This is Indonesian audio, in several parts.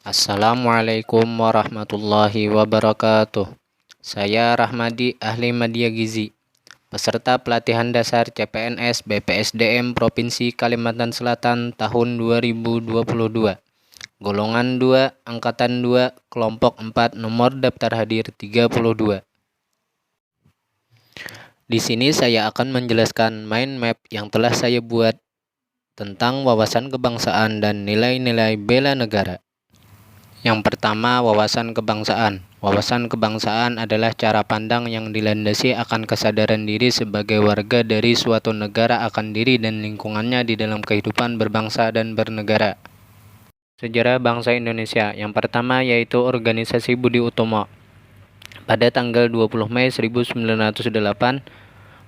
Assalamualaikum warahmatullahi wabarakatuh. Saya Rahmadi, ahli media gizi, peserta pelatihan dasar CPNS BPSDM Provinsi Kalimantan Selatan tahun 2022. Golongan 2, Angkatan 2, Kelompok 4, nomor daftar hadir 32. Di sini saya akan menjelaskan mind map yang telah saya buat tentang wawasan kebangsaan dan nilai-nilai bela negara. Yang pertama, wawasan kebangsaan. Wawasan kebangsaan adalah cara pandang yang dilandasi akan kesadaran diri sebagai warga dari suatu negara akan diri dan lingkungannya di dalam kehidupan berbangsa dan bernegara. Sejarah bangsa Indonesia. Yang pertama yaitu Organisasi Budi Utomo. Pada tanggal 20 Mei 1908,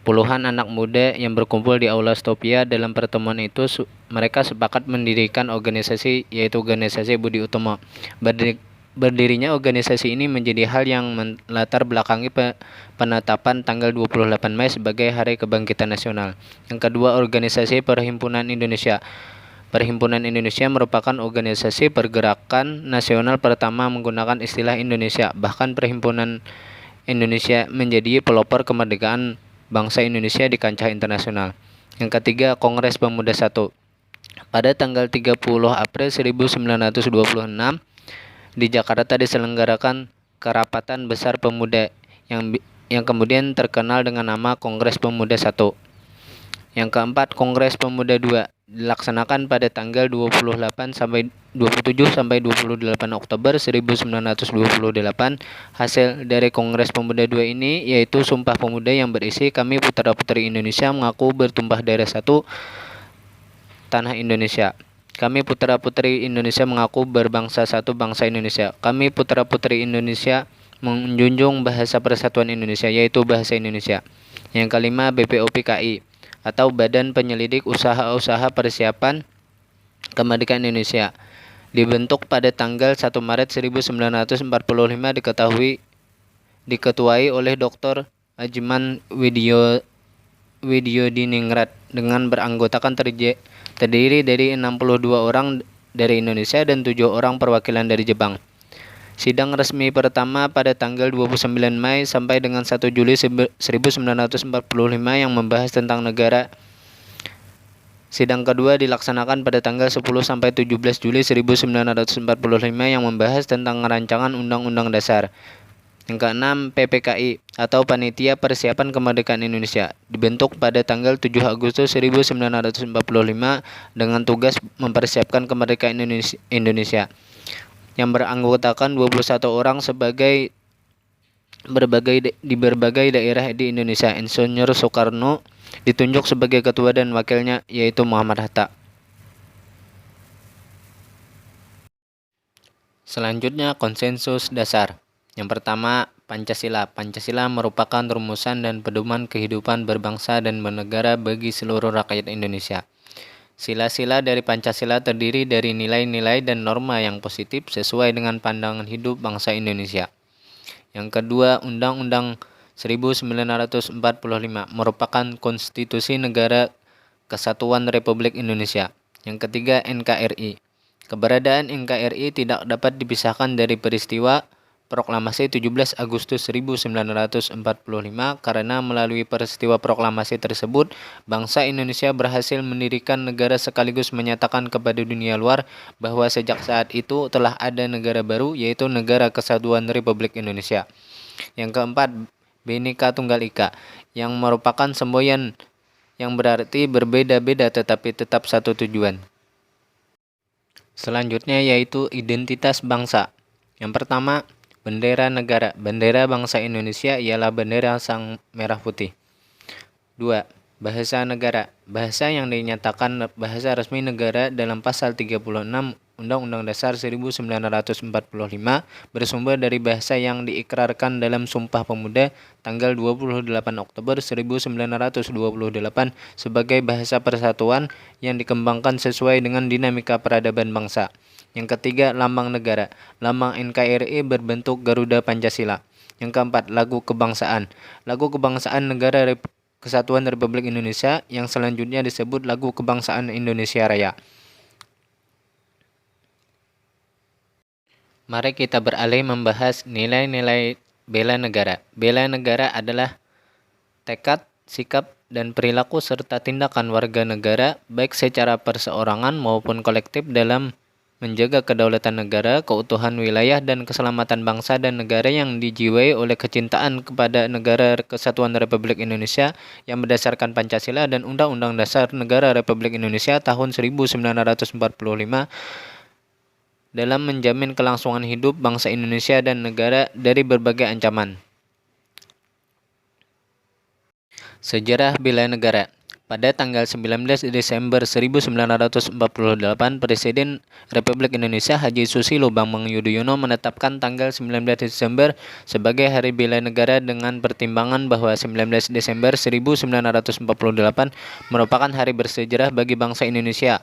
puluhan anak muda yang berkumpul di Aula Stopia. Dalam pertemuan itu mereka sepakat mendirikan organisasi yaitu Organisasi Budi Utomo. Berdirinya organisasi ini menjadi hal yang melatar belakangi penetapan tanggal 28 Mei sebagai Hari Kebangkitan Nasional. Yang kedua, Organisasi Perhimpunan Indonesia. Perhimpunan Indonesia merupakan organisasi pergerakan nasional pertama menggunakan istilah Indonesia. Bahkan Perhimpunan Indonesia menjadi pelopor kemerdekaan bangsa Indonesia di kancah internasional. Yang ketiga, Kongres Pemuda I. Pada tanggal 30 April 1926 di Jakarta diselenggarakan Kerapatan Besar Pemuda yang kemudian terkenal dengan nama Kongres Pemuda I. Yang keempat, Kongres Pemuda II dilaksanakan pada tanggal 27 sampai 28 Oktober 1928. Hasil dari Kongres Pemuda II ini yaitu Sumpah Pemuda yang berisi kami putra-putri Indonesia mengaku bertumpah darah satu tanah Indonesia. Kami putra-putri Indonesia mengaku berbangsa satu bangsa Indonesia. Kami putra-putri Indonesia menjunjung bahasa persatuan Indonesia yaitu bahasa Indonesia. Yang kelima, BPOPKI atau Badan Penyelidik Usaha-Usaha Persiapan Kemerdekaan Indonesia. Dibentuk pada tanggal 1 Maret 1945 diketuai oleh Dr. Ajiman Widyodiningrat dengan beranggotakan terdiri dari 62 orang dari Indonesia dan 7 orang perwakilan dari Jepang. Sidang resmi pertama pada tanggal 29 Mei sampai dengan 1 Juli 1945 yang membahas tentang negara. Sidang kedua dilaksanakan pada tanggal 10 sampai 17 Juli 1945 yang membahas tentang rancangan Undang-Undang Dasar. Yang keenam, PPKI atau Panitia Persiapan Kemerdekaan Indonesia dibentuk pada tanggal 7 Agustus 1945 dengan tugas mempersiapkan kemerdekaan Indonesia yang beranggotakan 21 orang di berbagai daerah di Indonesia. Insinyur Soekarno ditunjuk sebagai ketua dan wakilnya yaitu Muhammad Hatta. Selanjutnya, konsensus dasar. Yang pertama, Pancasila. Pancasila merupakan rumusan dan pedoman kehidupan berbangsa dan bernegara bagi seluruh rakyat Indonesia. Sila-sila dari Pancasila terdiri dari nilai-nilai dan norma yang positif sesuai dengan pandangan hidup bangsa Indonesia. Yang kedua, Undang-Undang 1945 merupakan konstitusi negara Kesatuan Republik Indonesia. Yang ketiga, NKRI. Keberadaan NKRI tidak dapat dipisahkan dari peristiwa Proklamasi 17 Agustus 1945 karena melalui peristiwa proklamasi tersebut, bangsa Indonesia berhasil mendirikan negara sekaligus menyatakan kepada dunia luar bahwa sejak saat itu telah ada negara baru yaitu Negara Kesatuan Republik Indonesia. Yang keempat, Bhinneka Tunggal Ika yang merupakan semboyan yang berarti berbeda-beda tetapi tetap satu tujuan. Selanjutnya yaitu identitas bangsa. Yang pertama, bendera negara. Bendera bangsa Indonesia ialah bendera sang merah putih. 2. Bahasa negara. Bahasa yang dinyatakan bahasa resmi negara dalam pasal 36 Undang-Undang Dasar 1945 bersumber dari bahasa yang diikrarkan dalam Sumpah Pemuda tanggal 28 Oktober 1928 sebagai bahasa persatuan yang dikembangkan sesuai dengan dinamika peradaban bangsa. Yang ketiga, lambang negara. Lambang NKRI berbentuk Garuda Pancasila. Yang keempat, lagu kebangsaan. Lagu kebangsaan Negara Kesatuan Republik Indonesia yang selanjutnya disebut Lagu Kebangsaan Indonesia Raya. Mari kita beralih membahas nilai-nilai bela negara. Bela negara adalah tekad, sikap, dan perilaku serta tindakan warga negara baik secara perseorangan maupun kolektif dalam menjaga kedaulatan negara, keutuhan wilayah, dan keselamatan bangsa dan negara yang dijiwai oleh kecintaan kepada Negara Kesatuan Republik Indonesia yang berdasarkan Pancasila dan Undang-Undang Dasar Negara Republik Indonesia tahun 1945 dalam menjamin kelangsungan hidup bangsa Indonesia dan negara dari berbagai ancaman. Sejarah bela negara. Pada tanggal 19 Desember 1948, Presiden Republik Indonesia Haji Susilo Bambang Yudhoyono menetapkan tanggal 19 Desember sebagai Hari Bela Negara dengan pertimbangan bahwa 19 Desember 1948 merupakan hari bersejarah bagi bangsa Indonesia.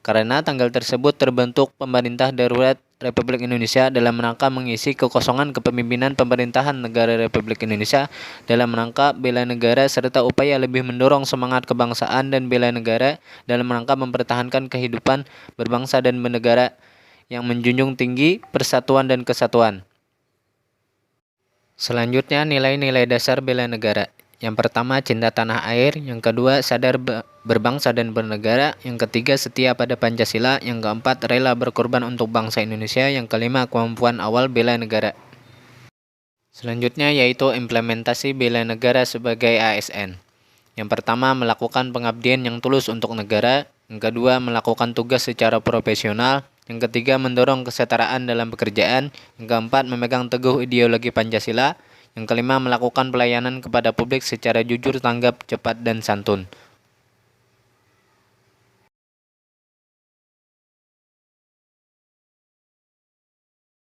Karena tanggal tersebut terbentuk pemerintah darurat Republik Indonesia dalam rangka mengisi kekosongan kepemimpinan pemerintahan negara Republik Indonesia dalam rangka bela negara serta upaya lebih mendorong semangat kebangsaan dan bela negara dalam rangka mempertahankan kehidupan berbangsa dan bernegara yang menjunjung tinggi persatuan dan kesatuan. Selanjutnya, nilai-nilai dasar bela negara. Yang pertama, cinta tanah air. Yang kedua, sadar berbangsa dan bernegara. Yang ketiga, setia pada Pancasila. Yang keempat, rela berkorban untuk bangsa Indonesia. Yang kelima, kemampuan awal bela negara. Selanjutnya yaitu implementasi bela negara sebagai ASN. Yang pertama, melakukan pengabdian yang tulus untuk negara. Yang kedua, melakukan tugas secara profesional. Yang ketiga, mendorong kesetaraan dalam pekerjaan. Yang keempat, memegang teguh ideologi Pancasila. Yang kelima, melakukan pelayanan kepada publik secara jujur, tanggap, cepat, dan santun.